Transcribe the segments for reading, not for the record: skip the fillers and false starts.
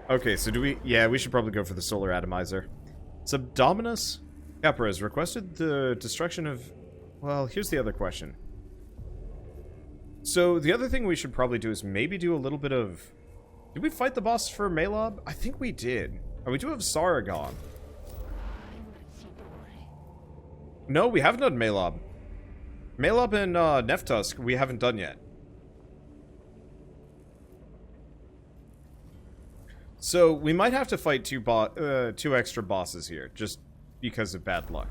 Okay, so do we... Yeah, we should probably go for the Solar Atomizer. Subdominus Capra has requested the destruction of... Well, here's the other question. So, the other thing we should probably do is maybe do a little bit of... Did we fight the boss for Mhelob? I think we did. And we do have Saragon. No, we haven't done Mhelob. Mhelob and Neftusk we haven't done yet. So, we might have to fight two extra bosses here, just because of bad luck.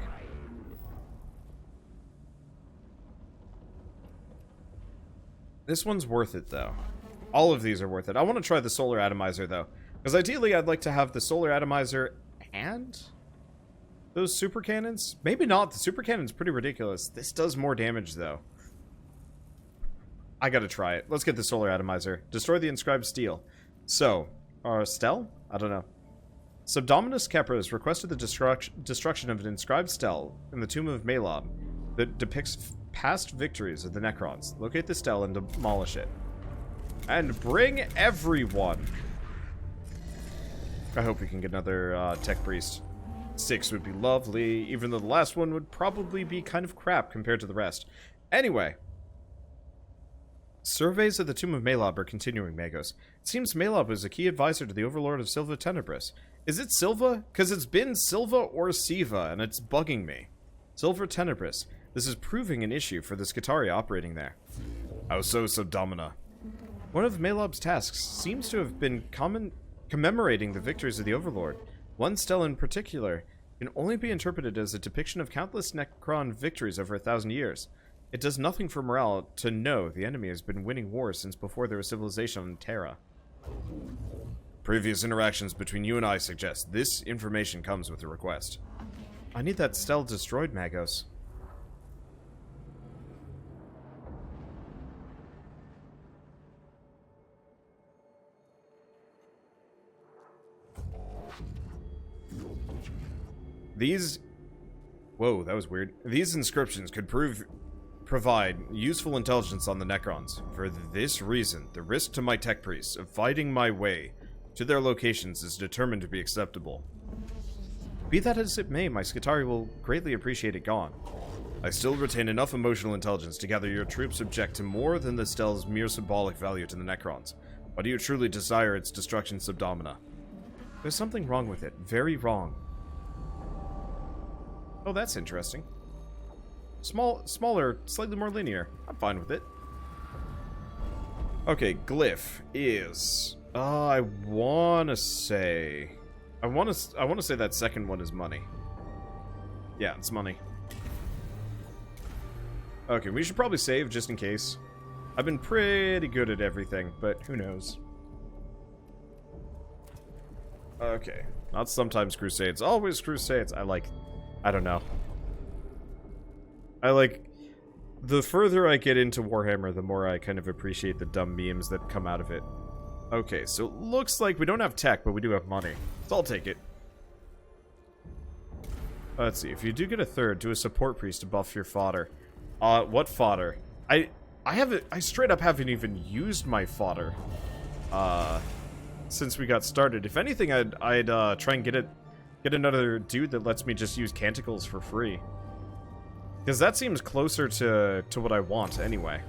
This one's worth it, though. All of these are worth it. I want to try the Solar Atomizer, though. Because ideally, I'd like to have the Solar Atomizer and those super cannons. Maybe not. The super cannon's pretty ridiculous. This does more damage, though. I gotta try it. Let's get the Solar Atomizer. Destroy the inscribed stele. So, stele? I don't know. Subdominus Capra has requested the destruction of an inscribed stele in the tomb of Mhelob that depicts past victories of the Necrons. Locate the stele and demolish it. And bring everyone! I hope we can get another tech priest. 6 would be lovely, even though the last one would probably be kind of crap compared to the rest. Anyway. Surveys of the tomb of Mhelob are continuing, Magos. It seems Mhelob is a key advisor to the overlord of Silva Tenebris. Is it Silva? Because it's been Silva or Siva, and it's bugging me. Silva Tenebris. This is proving an issue for the Skitarii operating there. How so, Subdomina? One of Mhelob's tasks seems to have been commemorating the victories of the Overlord. One stele in particular can only be interpreted as a depiction of countless Necron victories over 1,000 years. It does nothing for morale to know the enemy has been winning wars since before there was civilization on Terra. Previous interactions between you and I suggest this information comes with a request. I need that stele destroyed, Magos. These... Whoa, that was weird. These inscriptions could provide useful intelligence on the Necrons. For this reason, the risk to my tech priests of fighting my way to their locations is determined to be acceptable. Be that as it may, my Skitarii will greatly appreciate it gone. I still retain enough emotional intelligence to gather your troops object to more than the stele's mere symbolic value to the Necrons. Why do you truly desire its destruction, Subdomina? There's something wrong with it. Very wrong. Oh, that's interesting. Smaller, slightly more linear. I'm fine with it. Okay, glyph is... I wanna say that second one is money. Yeah, it's money. Okay, we should probably save just in case. I've been pretty good at everything, but who knows. Okay, not sometimes crusades, always crusades. I don't know. The further I get into Warhammer, the more I kind of appreciate the dumb memes that come out of it. Okay, so it looks like we don't have tech, but we do have money. So I'll take it. Let's see, if you do get a third, do a support priest to buff your fodder. What fodder? I straight up haven't even used my fodder, since we got started. If anything, I'd try and get another dude that lets me just use canticles for free. Because that seems closer to what I want, anyway.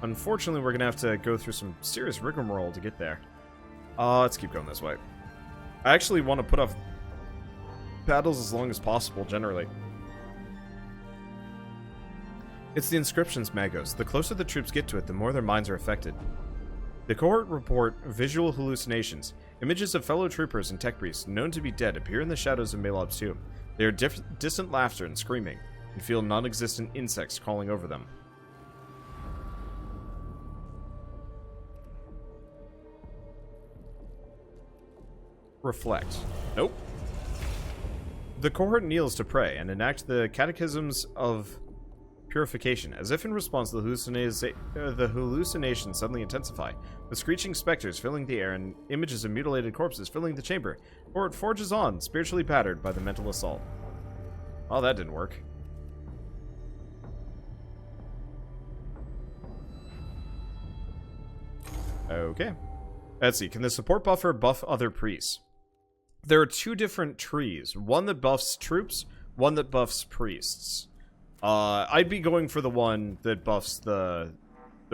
Unfortunately, we're going to have to go through some serious rigmarole to get there. Let's keep going this way. I actually want to put off battles as long as possible, generally. It's the inscriptions, Magos. The closer the troops get to it, the more their minds are affected. The cohort report visual hallucinations. Images of fellow troopers and tech priests known to be dead appear in the shadows of Mhelob's tomb. They are distant laughter and screaming, and feel non-existent insects crawling over them. Reflect. Nope. The cohort kneels to pray and enact the catechisms of purification, as if in response the hallucinations suddenly intensify, with screeching specters filling the air and images of mutilated corpses filling the chamber. Cohort forges on, spiritually battered by the mental assault. Oh, that didn't work. Okay. Let's see. Can the support buffer buff other priests? There are two different trees. One that buffs troops, one that buffs priests. I'd be going for the one that buffs the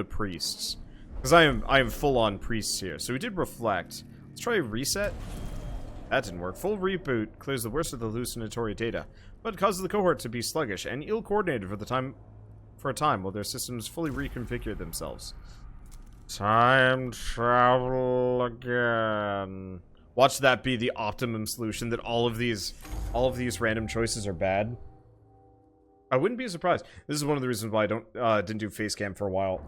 priests. Because I am full on priests here. So we did reflect. Let's try reset. That didn't work. Full reboot clears the worst of the hallucinatory data, but causes the cohort to be sluggish and ill-coordinated for a time while their systems fully reconfigure themselves. Time travel again. Watch that be the optimum solution, that all of these random choices are bad. I wouldn't be surprised. This is one of the reasons why I didn't do face cam for a while.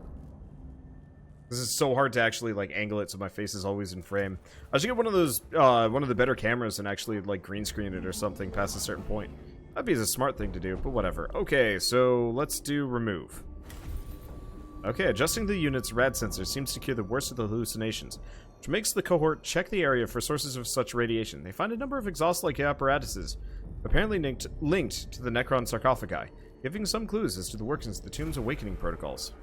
This is so hard to actually, like, angle it so my face is always in frame. I should get one of those, one of the better cameras and actually, like, green screen it or something past a certain point. That'd be a smart thing to do, but whatever. Okay, so let's do remove. Okay, adjusting the unit's rad sensor seems to cure the worst of the hallucinations, which makes the cohort check the area for sources of such radiation. They find a number of exhaust-like apparatuses, apparently linked to the Necron sarcophagi, giving some clues as to the workings of the tomb's awakening protocols.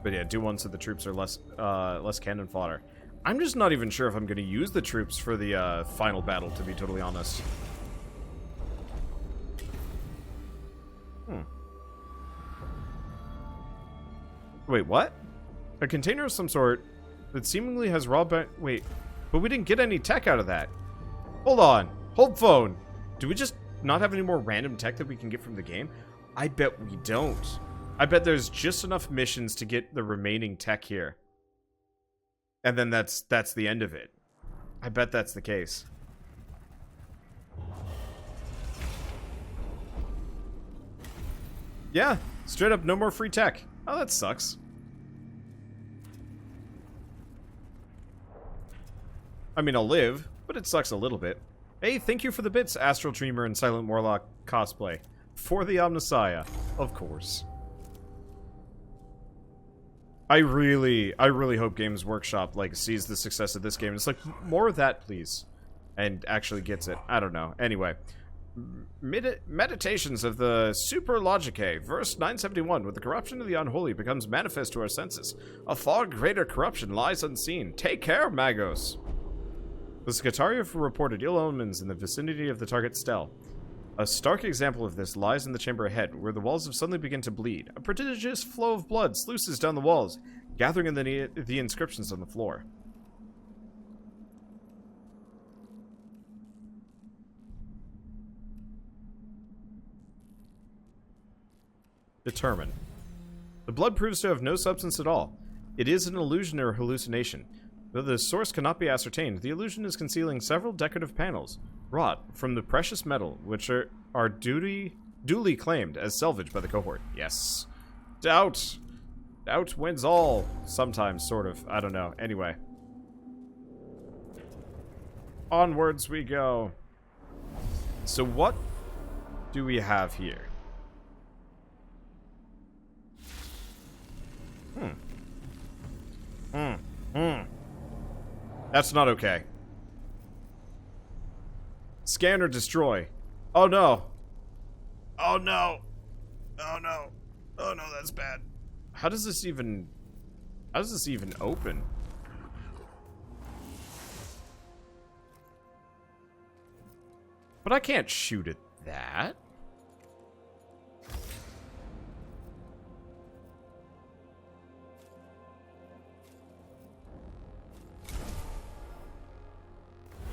But yeah, do one so the troops are less cannon fodder. I'm just not even sure if I'm going to use the troops for the final battle, to be totally honest. Wait, what? A container of some sort that seemingly has raw wait, but we didn't get any tech out of that. Hold on. Hold phone. Do we just not have any more random tech that we can get from the game? I bet we don't. I bet there's just enough missions to get the remaining tech here. And then that's the end of it. I bet that's the case. Yeah, straight up no more free tech. Oh, that sucks. I mean, I'll live, but it sucks a little bit. Hey, thank you for the bits, Astral Dreamer and Silent Warlock cosplay. For the Omnissiah, of course. I really hope Games Workshop, like, sees the success of this game. It's like, more of that, please. And actually gets it. I don't know. Anyway. Meditations of the Super Logicae, verse 971. With the corruption of the unholy becomes manifest to our senses. A far greater corruption lies unseen. Take care, Magos. The Scutaria have reported ill omens in the vicinity of the target stele. A stark example of this lies in the chamber ahead, where the walls have suddenly begun to bleed. A prodigious flow of blood sluices down the walls, gathering in the inscriptions on the floor. Determine. The blood proves to have no substance at all. It is an illusion or hallucination. Though the source cannot be ascertained, the illusion is concealing several decorative panels, wrought from the precious metal, which are duly claimed as salvage by the cohort. Yes. Doubt wins all. Sometimes, sort of. I don't know. Anyway. Onwards we go. So what do we have here? That's not okay. Scan or destroy. Oh no. Oh no. Oh no. Oh no, that's bad. How does this even open? But I can't shoot at that.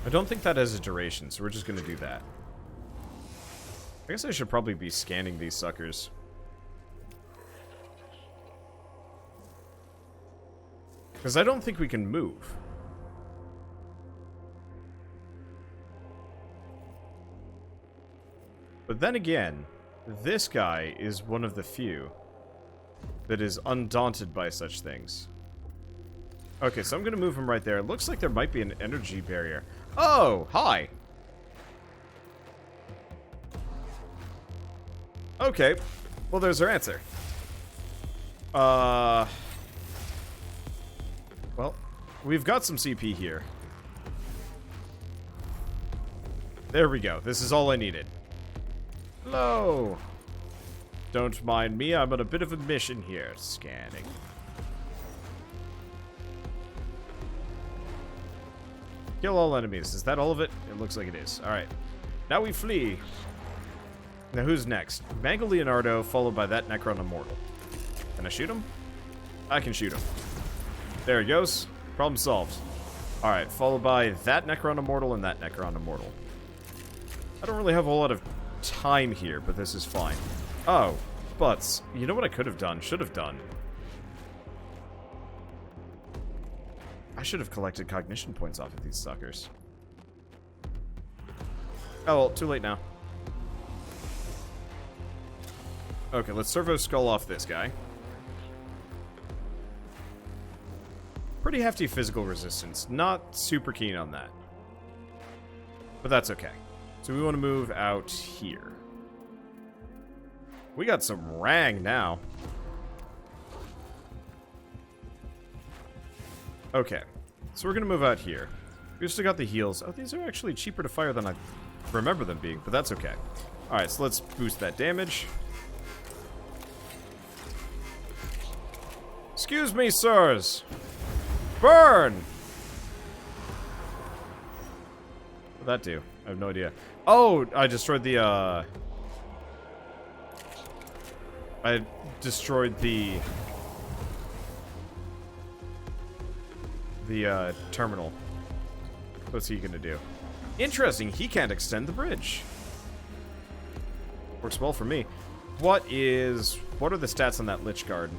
I don't think that has a duration, so we're just gonna do that. I guess I should probably be scanning these suckers. Because I don't think we can move. But then again, this guy is one of the few that is undaunted by such things. Okay, so I'm gonna move him right there. It looks like there might be an energy barrier. Oh, hi! Okay, well there's our answer. Well, we've got some CP here. There we go. This is all I needed. Hello! Don't mind me, I'm on a bit of a mission here. Scanning. Kill all enemies. Is that all of it? It looks like it is. Alright. Now we flee. Now who's next? Mango Leonardo, followed by that Necron Immortal. Can I shoot him? I can shoot him. There he goes. Problem solved. Alright, followed by that Necron Immortal and that Necron Immortal. I don't really have a whole lot of time here, but this is fine. Oh, butts. You know what I could have done? Should have done. I should have collected cognition points off of these suckers. Oh, well, too late now. Okay, let's Servo-Skull off this guy. Pretty hefty physical resistance. Not super keen on that. But that's okay. So we want to move out here. We got some rang now. Okay. So we're going to move out here. We've still got the heals. Oh, these are actually cheaper to fire than I remember them being, but that's okay. Alright, so let's boost that damage. Excuse me, sirs. Burn! What'd that do? I have no idea. Oh, I destroyed the, I destroyed the terminal. What's he gonna do? Interesting, he can't extend the bridge. Works well for me. What are the stats on that Lich Guard?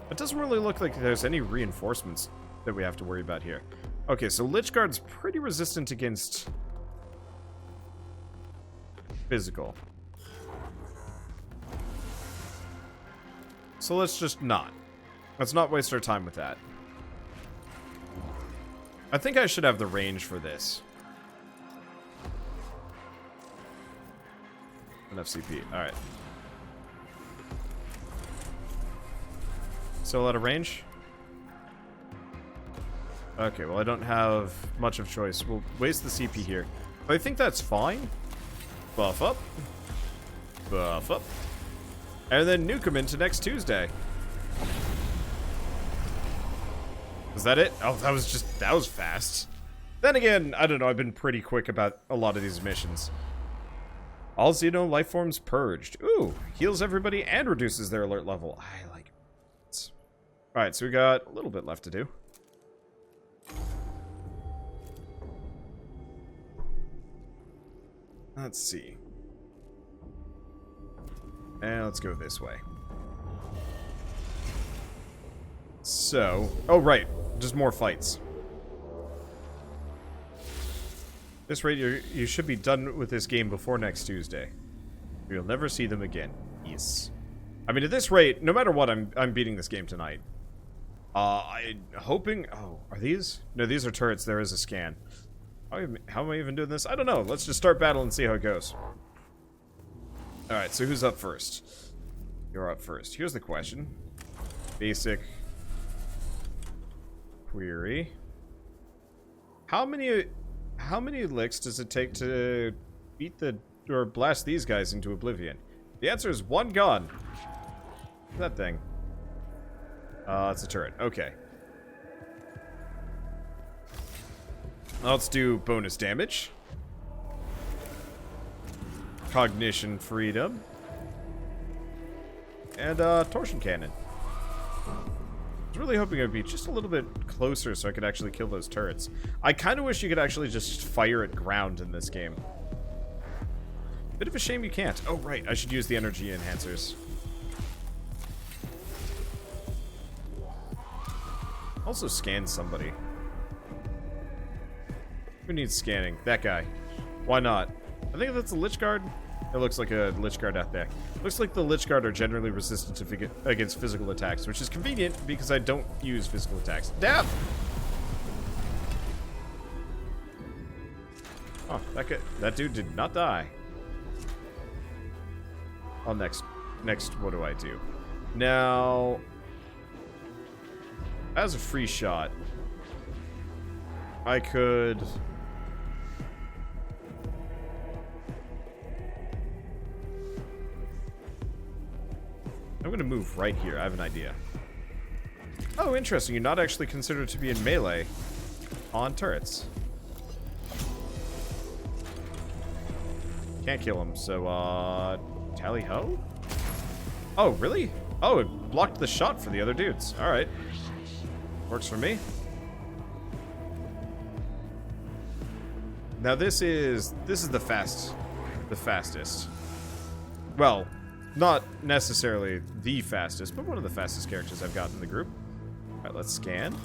It doesn't really look like there's any reinforcements that we have to worry about here. Okay, so Lich Guard's pretty resistant against physical. So let's just not. Let's not waste our time with that. I think I should have the range for this. Enough CP. Alright. Still out of range? Okay, well I don't have much of choice. We'll waste the CP here. But I think that's fine. Buff up. Buff up. And then nuke him into next Tuesday. Was that it? Oh, that was fast. Then again, I don't know, I've been pretty quick about a lot of these missions. All Xeno life forms purged. Ooh, heals everybody and reduces their alert level. I like it. Alright, so we got a little bit left to do. Let's see. And let's go this way. So, oh right, just more fights. This rate, you should be done with this game before next Tuesday. You'll never see them again. Yes. I mean, at this rate, no matter what, I'm beating this game tonight. I'm hoping. Oh, are these? No, these are turrets. There is a scan. How am I even doing this? I don't know. Let's just start battle and see how it goes. All right. So who's up first? You're up first. Here's the question. Basic query. How many licks does it take to beat or blast these guys into oblivion? The answer is one gun. That thing. It's a turret. Okay. Let's do bonus damage. Cognition freedom. And, torsion cannon. I was really hoping I'd be just a little bit closer so I could actually kill those turrets. I kind of wish you could actually just fire at ground in this game. Bit of a shame you can't. Oh, right. I should use the energy enhancers. Also scan somebody. Who needs scanning? That guy. Why not? I think that's a Lich Guard. It looks like a Lich Guard out there. Looks like the Lich Guard are generally resistant to against physical attacks, which is convenient because I don't use physical attacks. Dab! Oh, that dude did not die. Oh, next, what do I do? Now, as a free shot, I could I'm going to move right here. I have an idea. Oh, interesting. You're not actually considered to be in melee on turrets. Can't kill him, so, tally ho? Oh, really? Oh, it blocked the shot for the other dudes. Alright. Works for me. Now this is the fastest. Well, not necessarily the fastest, but one of the fastest characters I've got in the group. Alright, let's scan.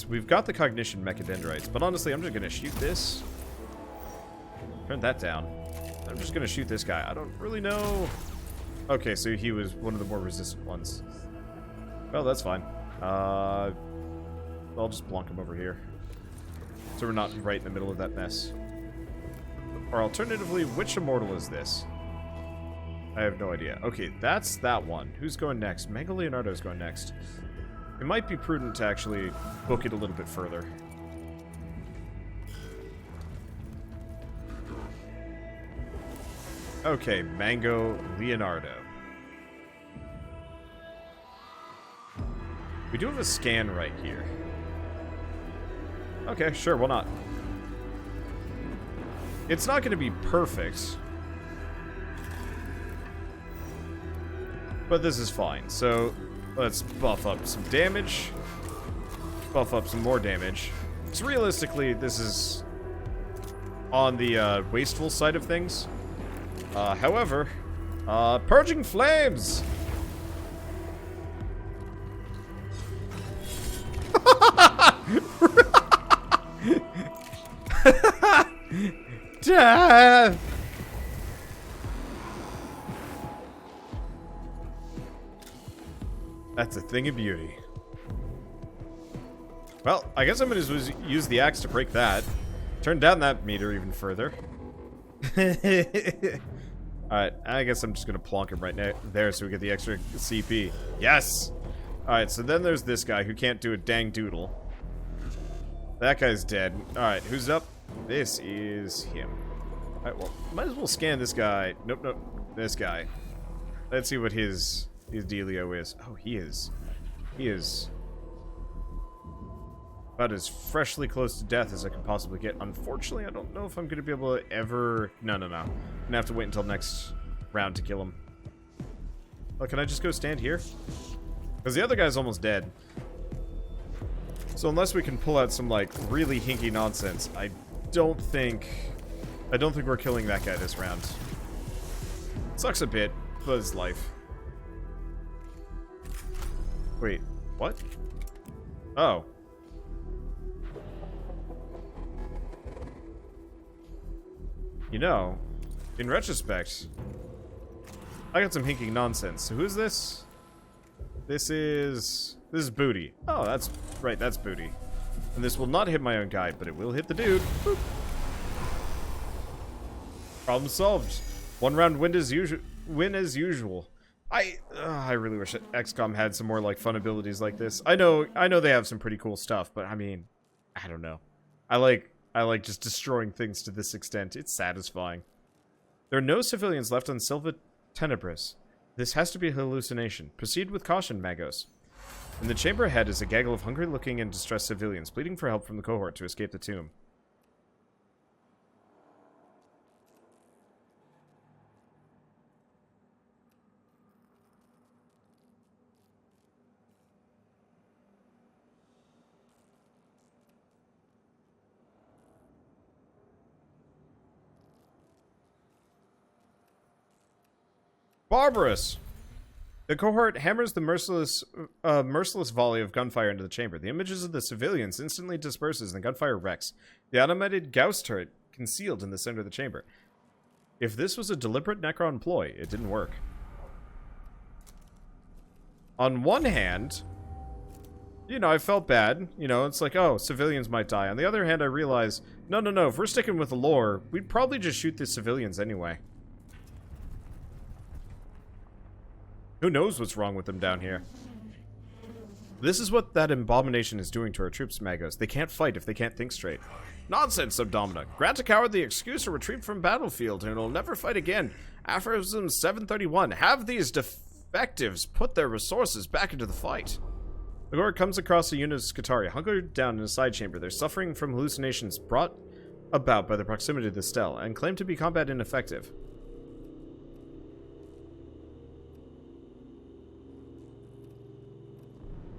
We've got the cognition mechadendrites, but honestly, I'm just gonna shoot this. Turn that down. I'm just gonna shoot this guy. I don't really know. Okay, so he was one of the more resistant ones. Well, that's fine. I'll just blonk him over here, so we're not right in the middle of that mess. Or alternatively, which immortal is this? I have no idea. Okay, that's that one. Who's going next? Mega Leonardo's going next. It might be prudent to actually book it a little bit further. Okay, Mango Leonardo. We do have a scan right here. Okay, sure, why not? It's not going to be perfect, but this is fine. So let's buff up some damage, buff up some more damage. So realistically, this is on the wasteful side of things. However, purging flames. Death. That's a thing of beauty. Well, I guess I'm going to use the axe to break that. Turn down that meter even further. Alright, I guess I'm just going to plonk him right there so we get the extra CP. Yes! Alright, so then there's this guy who can't do a dang doodle. That guy's dead. Alright, who's up? This is him. Alright, well, might as well scan this guy. Nope, nope. This guy. Let's see what his dealio is. Oh, he is about as freshly close to death as I can possibly get. Unfortunately, I don't know if I'm going to be able to ever... No. I'm going to have to wait until next round to kill him. Oh, can I just go stand here? Because the other guy's almost dead. So unless we can pull out some, like, really hinky nonsense, I don't think we're killing that guy this round. Sucks a bit, but it's life. Wait, what? Oh. You know, in retrospect, I got some hinking nonsense. So who's this? This is Booty. Oh, that's right, that's Booty. And this will not hit my own guide, but it will hit the dude. Boop. Problem solved. One round win as usual. I really wish that XCOM had some more like fun abilities like this. I know they have some pretty cool stuff, but I mean, I don't know. I like just destroying things to this extent. It's satisfying. There are no civilians left on Silva Tenebris. This has to be a hallucination. Proceed with caution, Magos. In the chamber ahead is a gaggle of hungry-looking and distressed civilians, pleading for help from the cohort to escape the tomb. Barbarous! The cohort hammers the merciless volley of gunfire into the chamber. The images of the civilians instantly disperses and the gunfire wrecks. The automated Gauss turret concealed in the center of the chamber. If this was a deliberate Necron ploy, it didn't work. On one hand, you know, I felt bad. You know, it's like, oh, civilians might die. On the other hand, I realized, no, if we're sticking with the lore, we'd probably just shoot the civilians anyway. Who knows what's wrong with them down here? This is what that abomination is doing to our troops, Magos. They can't fight if they can't think straight. Nonsense, Subdomina. Grant a coward the excuse to retreat from battlefield, and he'll never fight again. Aphorism 731. Have these defectives put their resources back into the fight. The cohort comes across a unit of Skitarii hunkered down in a side chamber. They're suffering from hallucinations brought about by the proximity to the stele and claim to be combat ineffective.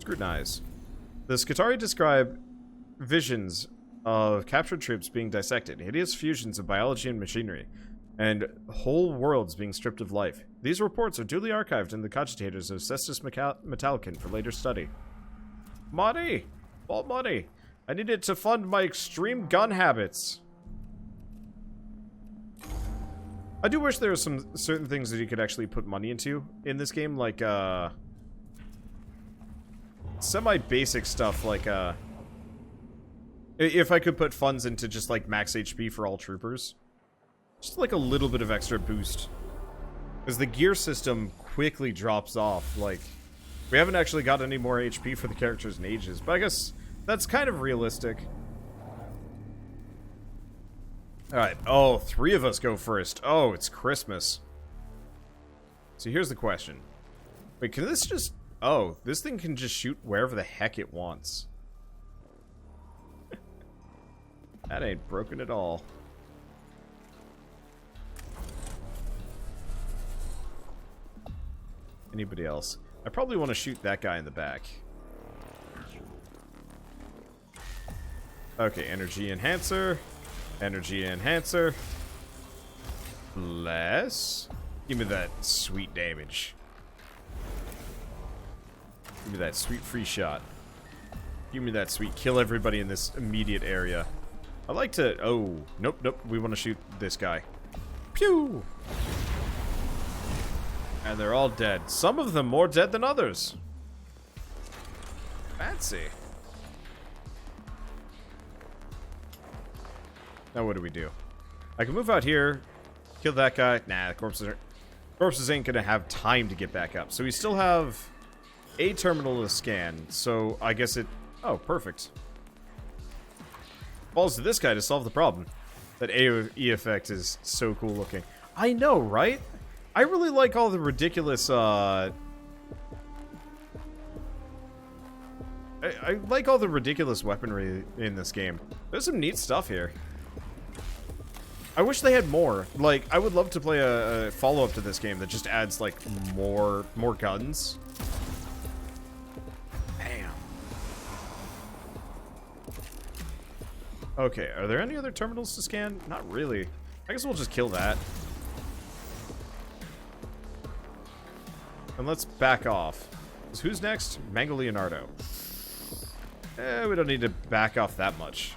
Scrutinize. The Skitarii describe visions of captured troops being dissected, hideous fusions of biology and machinery, and whole worlds being stripped of life. These reports are duly archived in the cogitators of Adeptus Mechanicus for later study. Money! All money! I need it to fund my extreme gun habits. I do wish there were some certain things that you could actually put money into in this game, like, semi-basic stuff, like, if I could put funds into just, like, max HP for all troopers. Just, like, a little bit of extra boost. Because the gear system quickly drops off, like, we haven't actually got any more HP for the characters in ages, but I guess that's kind of realistic. Alright, oh, 3 of us go first. Oh, it's Christmas. So here's the question. Wait, can this just... Oh, this thing can just shoot wherever the heck it wants. That ain't broken at all. Anybody else? I probably want to shoot that guy in the back. Okay, energy enhancer. Energy enhancer. Bless. Give me that sweet damage. Give me that sweet free shot. Give me that sweet kill everybody in this immediate area. I like to... Oh, nope, nope. We want to shoot this guy. Pew! And they're all dead. Some of them more dead than others. Fancy. Now what do we do? I can move out here, kill that guy. Nah, the corpses ain't gonna have time to get back up. So we still have a terminal to scan. So I guess it... Oh, perfect. Falls to this guy to solve the problem. That AoE effect is so cool looking. I know, right? I really like all the ridiculous, I like all the ridiculous weaponry in this game. There's some neat stuff here. I wish they had more. Like, I would love to play a follow-up to this game that just adds, like, more guns. Damn. Okay, are there any other terminals to scan? Not really. I guess we'll just kill that. And let's back off. So who's next? Mango Leonardo. We don't need to back off that much.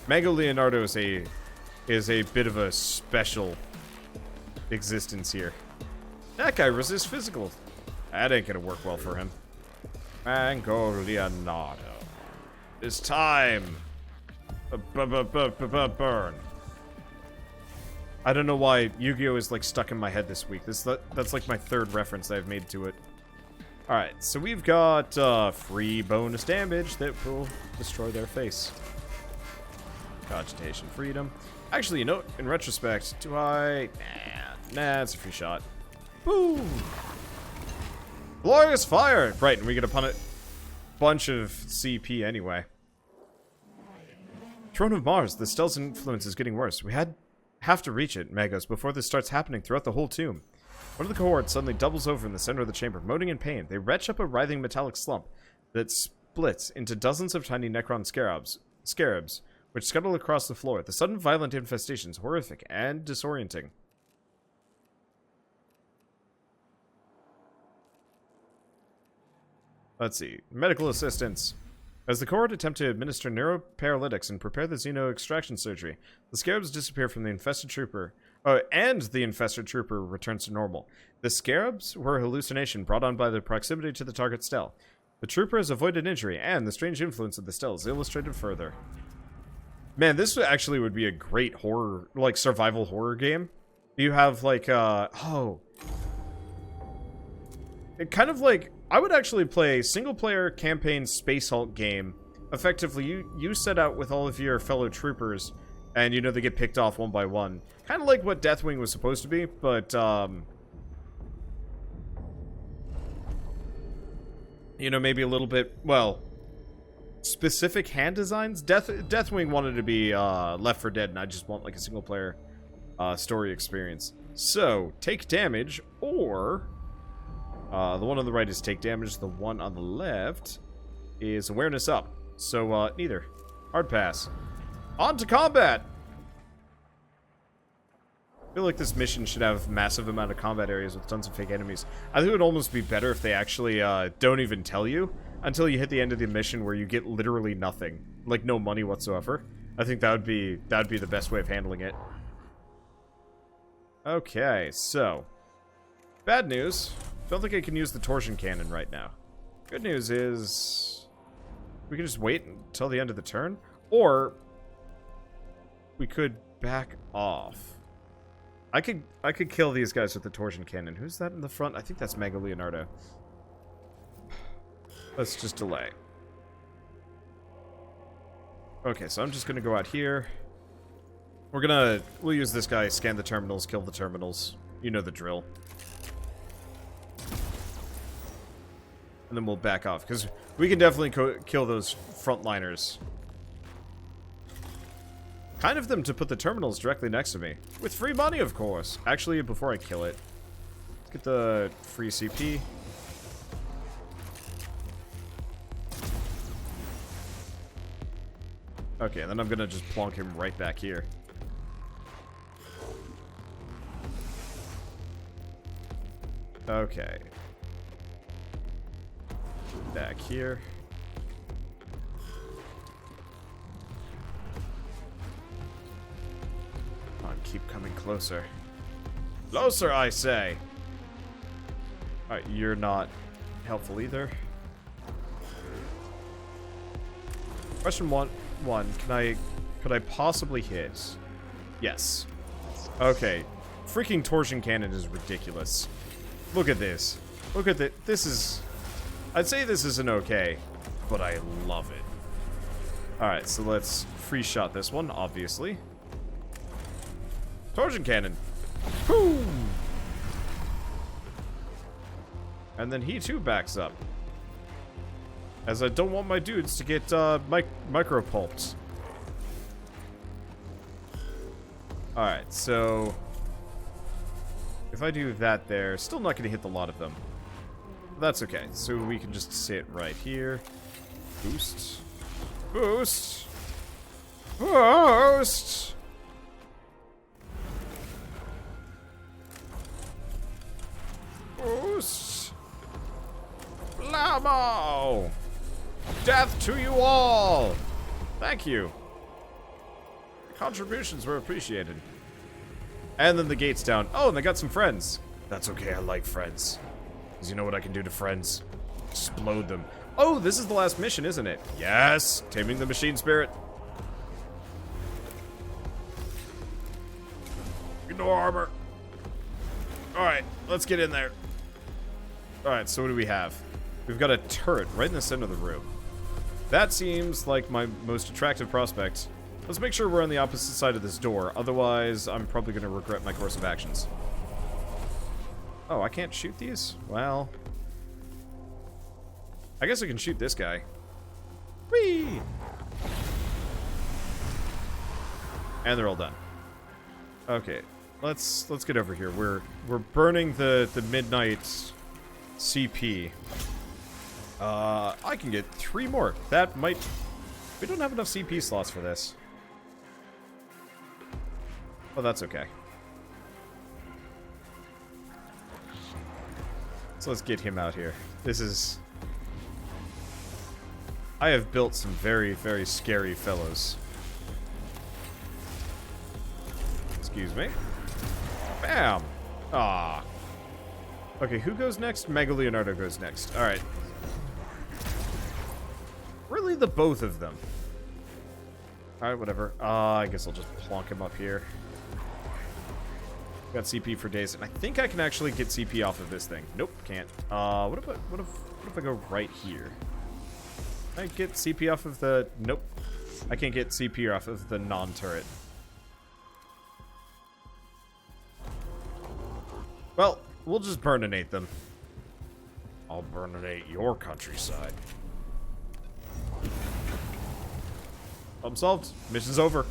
Mango Leonardo is a bit of a special existence here. That guy resists physical. That ain't gonna work well for him. Mango Leonardo. It's time. Burn. I don't know why Yu-Gi-Oh! Is like stuck in my head this week. That's like my 3rd reference I've made to it. Alright, so we've got free bonus damage that will destroy their face. Cogitation freedom. Actually, you know, in retrospect, do I... Nah, it's a free shot. Boom! Glorious fire! Right, and we get a bunch of CP anyway. Throne of Mars, the Stell's influence is getting worse. We have to reach it, Magos, before this starts happening throughout the whole tomb. One of the cohorts suddenly doubles over in the center of the chamber, moaning in pain. They retch up a writhing metallic slump that splits into dozens of tiny Necron scarabs, which scuttle across the floor. The sudden violent infestation is horrific and disorienting. Let's see. Medical assistance. As the cohort attempt to administer neuroparalytics and prepare the Xeno extraction surgery, the scarabs disappear from the infested trooper, and the infested trooper returns to normal. The scarabs were a hallucination brought on by the proximity to the target stele. The trooper has avoided injury, and the strange influence of the stele is illustrated further. Man, this actually would be a great horror, like, survival horror game. You have, like, oh. It kind of like... I would actually play a single-player campaign Space Hulk game. Effectively, you set out with all of your fellow troopers And, you know, they get picked off one by one. Kind of like what Deathwing was supposed to be, but, you know, maybe a little bit, well, specific hand designs. Deathwing wanted to be Left 4 Dead, and I just want like a single player story experience. So take damage, or the one on the right is take damage. The one on the left is awareness up. So neither. Hard pass. On to combat. I feel like this mission should have massive amount of combat areas with tons of fake enemies. I think it would almost be better if they actually don't even tell you until you hit the end of the mission where you get literally nothing. Like no money whatsoever. I think that would be the best way of handling it. Okay, so bad news. Don't think I can use the torsion cannon right now. Good news is we can just wait until the end of the turn, or we could back off. I could kill these guys with the torsion cannon. Who's that in the front? I think that's Mega Leonardo. Let's just delay. Okay, so I'm just gonna go out here. We'll use this guy, scan the terminals, kill the terminals. You know the drill. And then we'll back off, because we can definitely kill those frontliners. Kind of them to put the terminals directly next to me. With free money, of course. Actually, before I kill it, let's get the free CP. Okay, and then I'm gonna just plonk him right back here. Okay. Back here. Come on, keep coming closer. Closer, I say! Alright, you're not helpful either. Question one, could I possibly hit? Yes. Okay. Freaking torsion cannon is ridiculous. Look at this. Look at that. This is... I'd say this isn't okay, but I love it. Alright, so let's free shot this one, obviously. Torsion cannon. Boom! And then he too backs up. As I don't want my dudes to get micro-pulped. Alright, so... if I do that there, still not going to hit the lot of them. That's okay. So we can just sit right here. Boost. Boost! Boost! Boost! Blammo! Death to you all! Thank you. Contributions were appreciated. And then the gate's down. Oh, and they got some friends. That's okay, I like friends. Because you know what I can do to friends? Explode them. Oh, this is the last mission, isn't it? Yes! Taming the machine spirit. No armor. Alright, let's get in there. Alright, so what do we have? We've got a turret right in the center of the room. That seems like my most attractive prospect. Let's make sure we're on the opposite side of this door, otherwise I'm probably going to regret my course of actions. Oh, I can't shoot these? Well... I guess I can shoot this guy. Whee! And they're all done. Okay, let's get over here. We're burning the midnight CP. I can get 3 more. That might... We don't have enough CP slots for this. Well, that's okay. So let's get him out here. This is... I have built some very, very scary fellows. Excuse me. Bam! Ah. Okay, who goes next? Mega Leonardo goes next. Alright. Really, the both of them. Alright, whatever. I guess I'll just plonk him up here. Got CP for days, and I think I can actually get CP off of this thing. Nope, can't. What if I go right here? Can I get CP off of the... Nope. I can't get CP off of the non-turret. Well, we'll just burninate them. I'll burninate your countryside. Problem solved. Mission's over.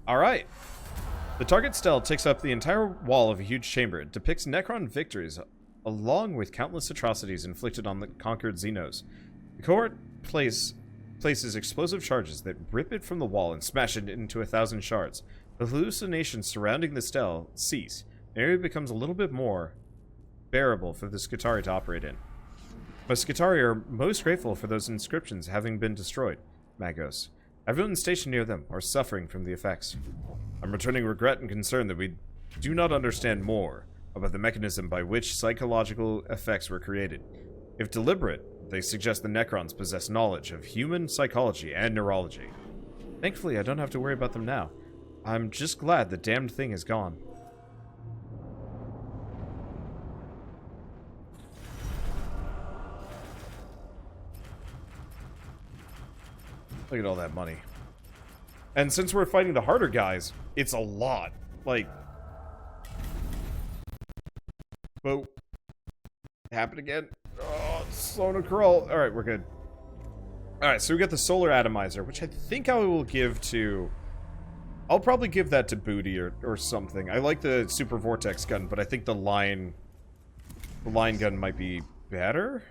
Alright. The target stele takes up the entire wall of a huge chamber. It depicts Necron victories, along with countless atrocities inflicted on the conquered Xenos. The cohort places explosive charges that rip it from the wall and smash it into 1,000 shards. The hallucinations surrounding the stele cease. The area becomes a little bit more bearable for the Skitarii to operate in. But Skitarii are most grateful for those inscriptions having been destroyed. Magos. Everyone stationed near them are suffering from the effects. I'm returning regret and concern that we do not understand more about the mechanism by which psychological effects were created. If deliberate, they suggest the Necrons possess knowledge of human psychology and neurology. Thankfully, I don't have to worry about them now. I'm just glad the damned thing is gone. Look at all that money. And since we're fighting the harder guys, it's a lot. Like... Whoa. Happen again. Oh, it's slow to crawl. Alright, we're good. Alright, so we got the solar atomizer, which I think I will give to... I'll probably give that to Booty or something. I like the super vortex gun, but I think the line gun might be better.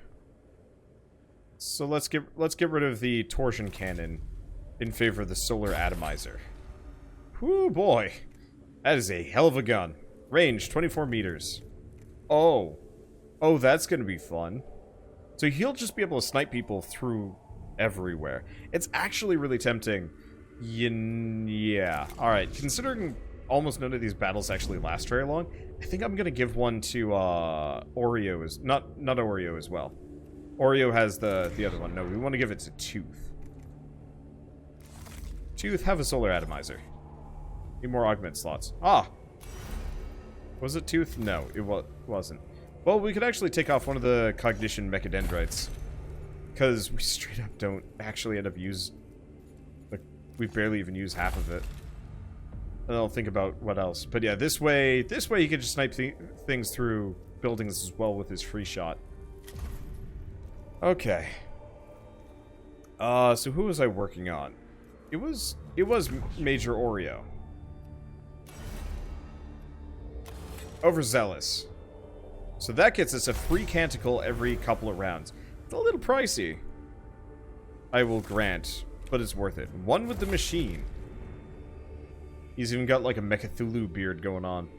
So let's get rid of the torsion cannon in favor of the solar atomizer. Whoo boy, that is a hell of a gun. Range 24 meters. Oh, that's gonna be fun. So he'll just be able to snipe people through everywhere. It's actually really tempting. Yeah. All right. Considering almost none of these battles actually last very long, I think I'm gonna give one to Oreo as not Oreo as well. Oreo has the other one. No, we want to give it to Tooth. Tooth, have a solar atomizer. Need more augment slots. Ah! Was it Tooth? No, it wasn't. Well, we could actually take off one of the cognition mechadendrites. Because we straight up don't actually end up we barely even use half of it. And I'll think about what else. But yeah, this way you can just snipe things through buildings as well with his free shot. Okay. So who was I working on? It was Major Oreo. Overzealous. So that gets us a free canticle every couple of rounds. It's a little pricey, I will grant, but it's worth it. One with the machine. He's even got like a Mechathulu beard going on.